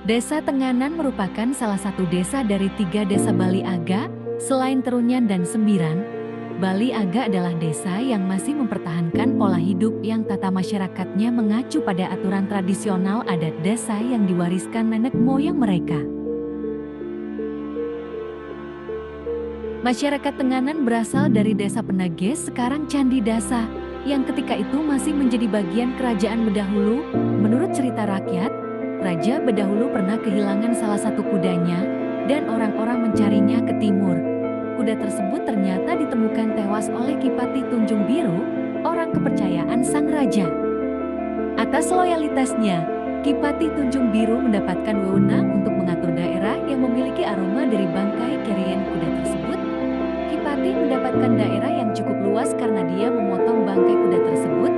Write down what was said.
Desa Tenganan merupakan salah satu desa dari 3 desa Bali Aga, selain Terunyan dan Sembiran. Bali Aga adalah desa yang masih mempertahankan pola hidup yang tata masyarakatnya mengacu pada aturan tradisional adat desa yang diwariskan nenek moyang mereka. Masyarakat Tenganan berasal dari desa Penages, sekarang Candi Dasa, yang ketika itu masih menjadi bagian kerajaan Bedahulu. Menurut cerita rakyat, Raja Bedahulu pernah kehilangan salah satu kudanya, dan orang-orang mencarinya ke timur. Kuda tersebut ternyata ditemukan tewas oleh Kipati Tunjung Biru, orang kepercayaan sang raja. Atas loyalitasnya, Kipati Tunjung Biru mendapatkan wewenang untuk mengatur daerah yang memiliki aroma dari bangkai carrion kuda tersebut. Kipati mendapatkan daerah yang cukup luas karena dia memotong bangkai kuda tersebut